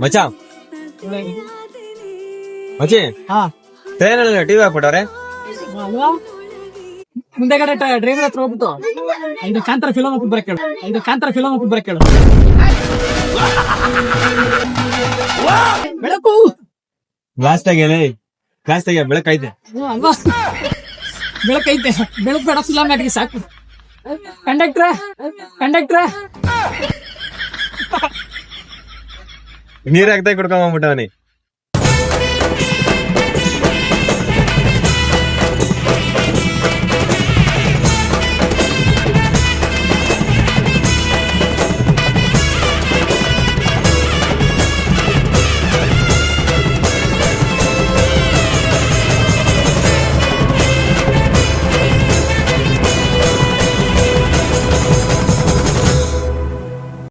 ಮಚ್ಚ ಮಚ್ಚಿ ಹಾ ಟ್ರೈನಲ್ಲಿ ಟಿವಿ ಹಾಕ್ಬಿಟ್ಟವ್ರೆ. ಅಲ್ವಾ ಮುಂದೆಗಡೆ ಡ್ರೈವರ್ ಹತ್ರ ಹೋಗ್ಬಿಟ್ಟು ಇದು ಕಾಂತಾರ ಫಿಲಮ್ ಹಾಕಿ ಬರಕ್ ಕೇಳು ಬೆಳಕು ಗ್ಲಾಸ್ ತೆಗಿಯ ಬೆಳಕೈತೆ. ಅಲ್ವಾ ಬೆಳಕೈತೆ ಬೆಳಕು ಬೇಡ ಫಿಲಮ್ ಹಾಕಿ ಸಾಕು. ಕಂಡಕ್ಟ್ರೆ ನೀರ್ ಹಾಕ್ತಾ ಕುಡ್ಕೊಂಡ್ಬಿಟ್ಟವನಿ.